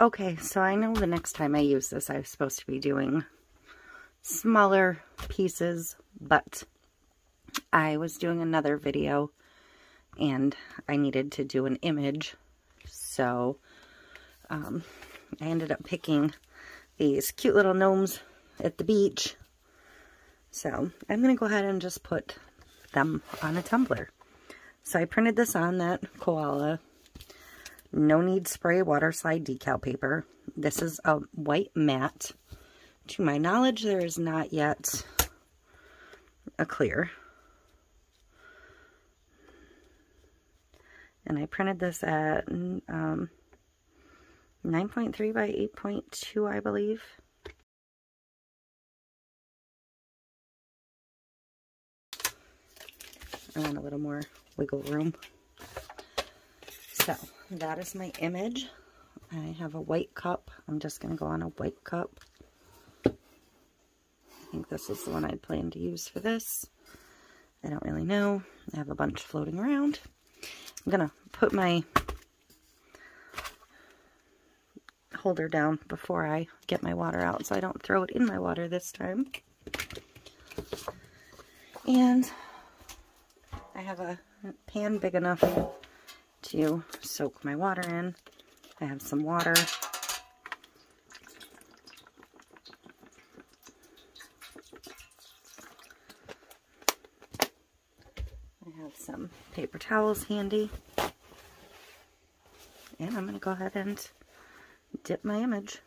Okay, so I know the next time I use this, I was supposed to be doing smaller pieces, but I was doing another video and I needed to do an image, so I ended up picking these cute little gnomes at the beach. So I'm going to go ahead and just put them on a tumbler. So I printed this on that Koala No Need Spray Waterslide decal paper. This is a white matte. To my knowledge, there is not yet a clear. And I printed this at 9.3 by 8.2, I believe. I want a little more wiggle room. So, that is my image. I have a white cup. I'm just going to go on a white cup. I think this is the one I'd plan to use for this. I don't really know. I have a bunch floating around. I'm going to put my holder down before I get my water out so I don't throw it in my water this time. And I have a pan big enough to soak my water in. I have some water. I have some paper towels handy. And I'm going to go ahead and dip my image.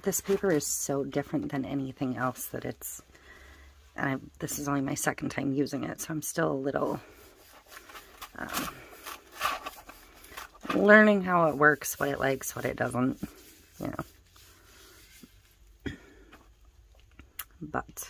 This paper is so different than anything else that it's, and this is only my second time using it, so I'm still a little learning how it works, what it likes, what it doesn't, you know. But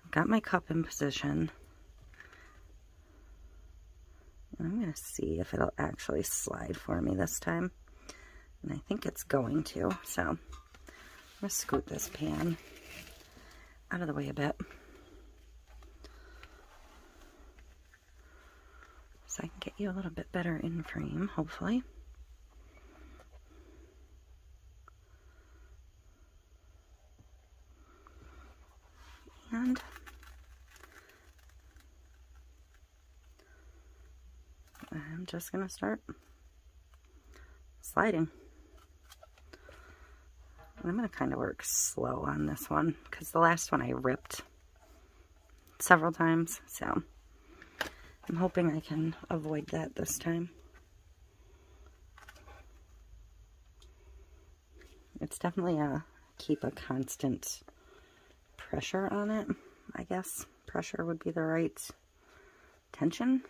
I've got my cup in position. And I'm going to see if it'll actually slide for me this time. And I think it's going to, so I'm going to scoot this pan out of the way a bit so I can get you a little bit better in frame, hopefully. And I'm just going to start sliding. I'm going to kind of work slow on this one because the last one I ripped several times, so I'm hoping I can avoid that this time. It's definitely keep a constant pressure on it, I guess. Pressure would be the right tension.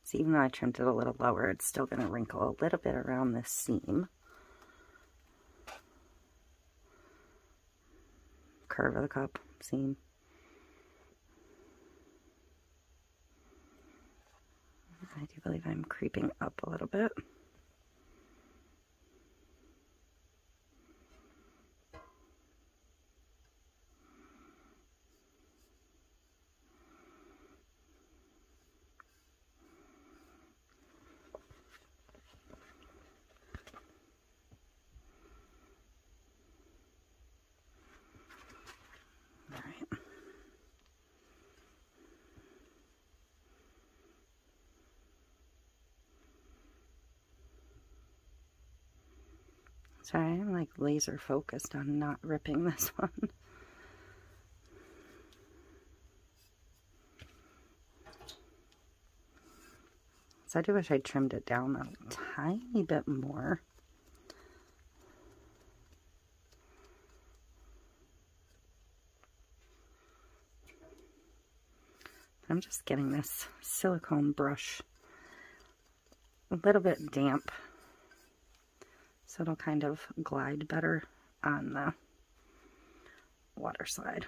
So even though I trimmed it a little lower, it's still going to wrinkle a little bit around this seam. Curve of the cup, seam. I do believe I'm creeping up a little bit. Sorry, I'm like laser focused on not ripping this one. So I do wish I trimmed it down a tiny bit more. I'm just getting this silicone brush a little bit damp, so it'll kind of glide better on the water slide.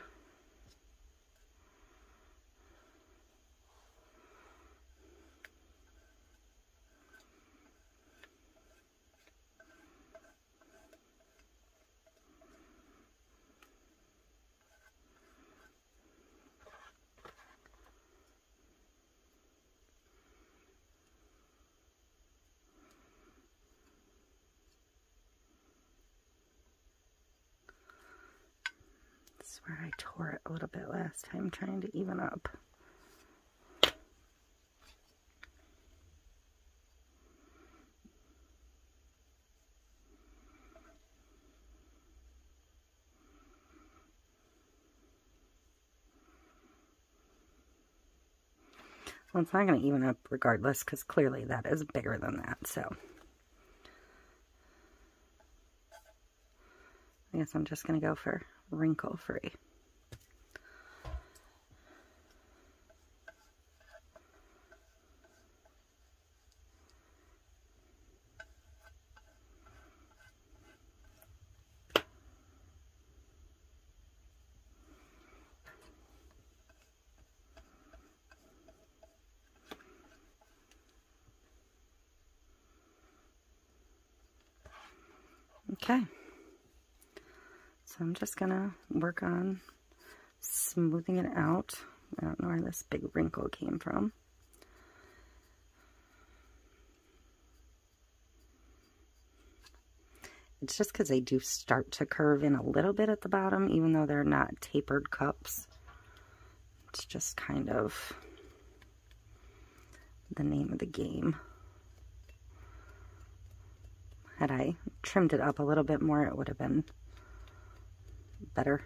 where I tore it a little bit last time trying to even up. Well, it's not going to even up regardless, because clearly that is bigger than that, so I guess I'm just going to go for wrinkle free. Okay, so I'm just gonna work on smoothing it out. I don't know where this big wrinkle came from. It's just because they do start to curve in a little bit at the bottom, even though they're not tapered cups. It's just kind of the name of the game. Had I trimmed it up a little bit more, it would have been better.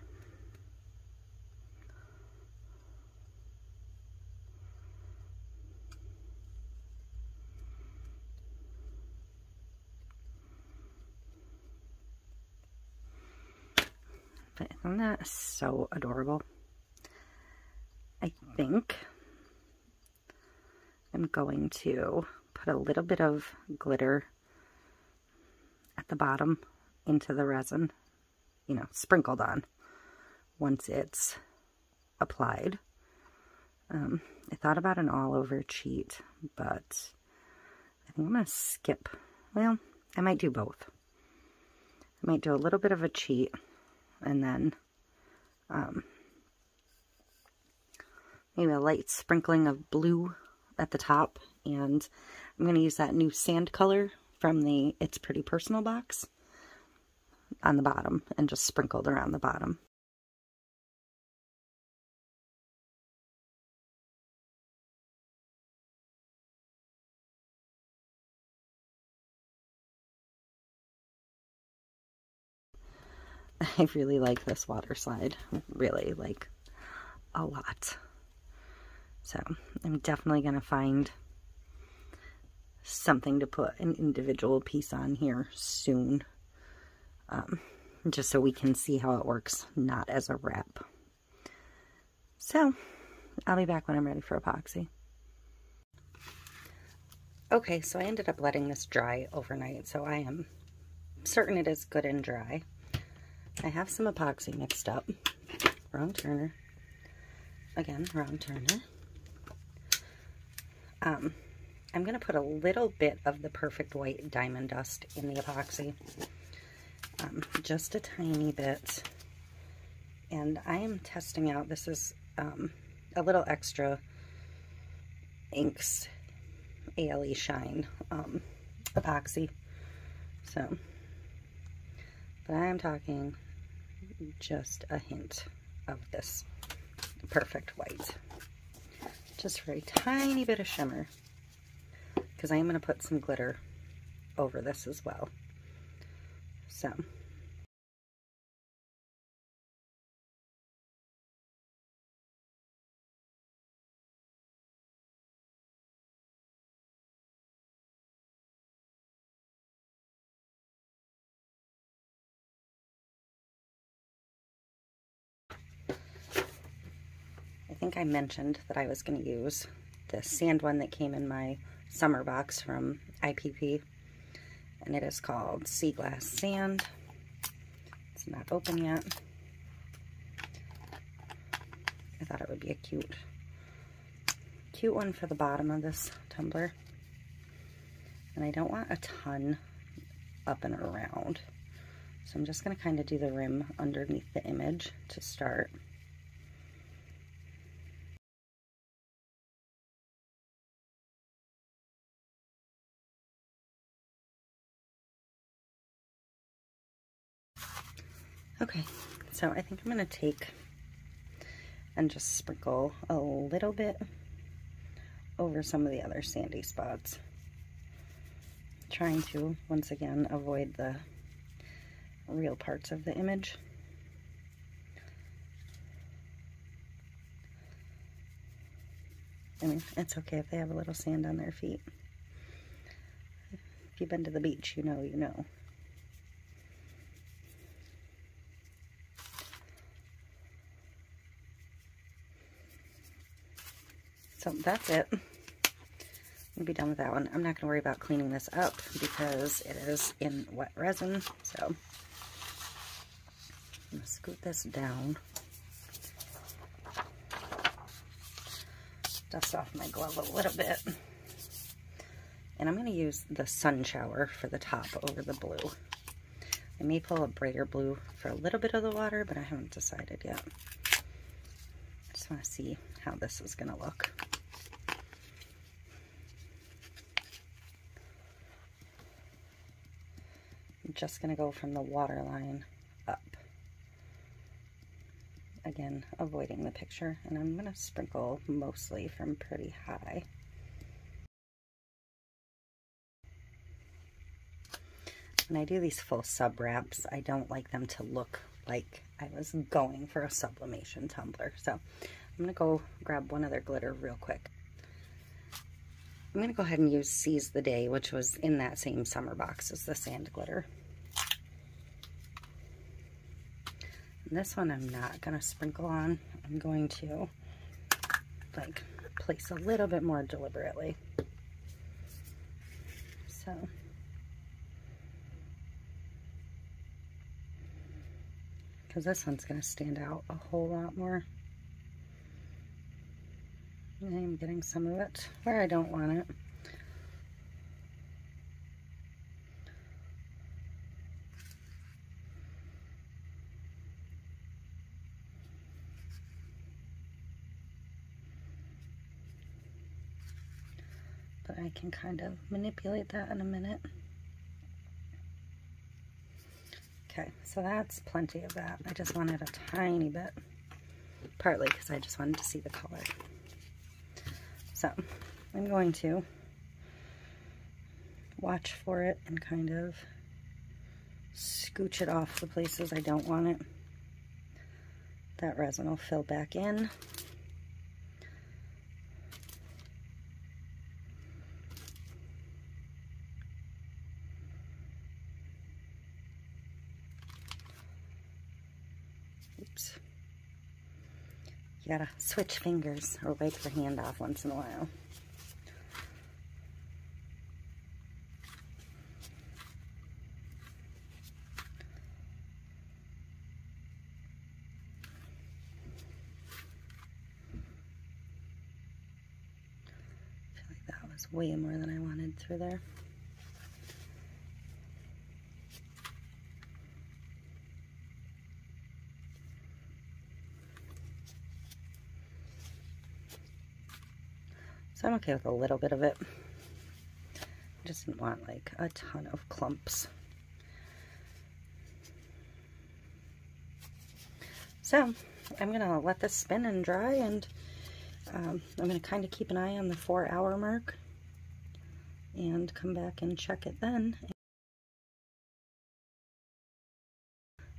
But isn't that so adorable? I think I'm going to put a little bit of glitter at the bottom into the resin, you know, sprinkled on once it's applied. I thought about an all-over cheat, but I think I'm going to skip. Well, I might do both. I might do a little bit of a cheat and then maybe a light sprinkling of blue at the top, and I'm going to use that new sand color from the It's Pretty Personal box on the bottom and just sprinkled around the bottom. I really like this water slide, really, like, a lot. So I'm definitely going to find something to put an individual piece on here soon, just so we can see how it works, not as a wrap. So I'll be back when I'm ready for epoxy. Okay, so I ended up letting this dry overnight, so I am certain it is good and dry. I have some epoxy mixed up. Wrong turner. Again, wrong turner. I'm going to put a little bit of the Perfect White Diamond Dust in the epoxy. Just a tiny bit. And I am testing out, this is a little extra Inks ALE Shine epoxy. So, but I am talking just a hint of this Perfect White. Just for a tiny bit of shimmer, because I am going to put some glitter over this as well. So, I think I mentioned that I was going to use the sand one that came in my summer box from IPP, and it is called Sea Glass Sand. It's not open yet. I thought it would be a cute one for the bottom of this tumbler. And I don't want a ton up and around, so I'm just going to kind of do the rim underneath the image to start. Okay, so I think I'm going to take and just sprinkle a little bit over some of the other sandy spots. Trying to, once again, avoid the real parts of the image. I mean, it's okay if they have a little sand on their feet. If you've been to the beach, you know, you know. So that's it. I'm gonna be done with that one. I'm not gonna worry about cleaning this up because it is in wet resin. So I'm gonna scoot this down. Dust off my glove a little bit. And I'm gonna use the sun shower for the top over the blue. I may pull a brighter blue for a little bit of the water, but I haven't decided yet. I just wanna see how this is gonna look. I'm just gonna go from the waterline up. Again, avoiding the picture, and I'm gonna sprinkle mostly from pretty high. When I do these full sub wraps, I don't like them to look like I was going for a sublimation tumbler. So I'm gonna go grab one other glitter real quick. I'm gonna go ahead and use Seize the Day, which was in that same summer box as the sand glitter. And this one I'm not gonna sprinkle on. I'm going to like place a little bit more deliberately. So because this one's gonna stand out a whole lot more. I'm getting some of it where I don't want it. But I can kind of manipulate that in a minute. Okay, so that's plenty of that. I just wanted a tiny bit, partly because I just wanted to see the color. So I'm going to watch for it and kind of scooch it off the places I don't want it. That resin will fill back in. Oops. You gotta switch fingers or wipe your hand off once in a while. I feel like that was way more than I wanted through there. So I'm okay with a little bit of it. I just didn't want like a ton of clumps. So I'm gonna let this spin and dry, and I'm gonna kind of keep an eye on the 4-hour mark and come back and check it then.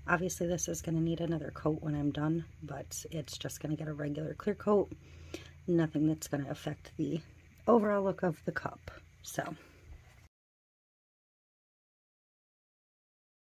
Obviously this is gonna need another coat when I'm done, but it's just gonna get a regular clear coat. Nothing that's going to affect the overall look of the cup. So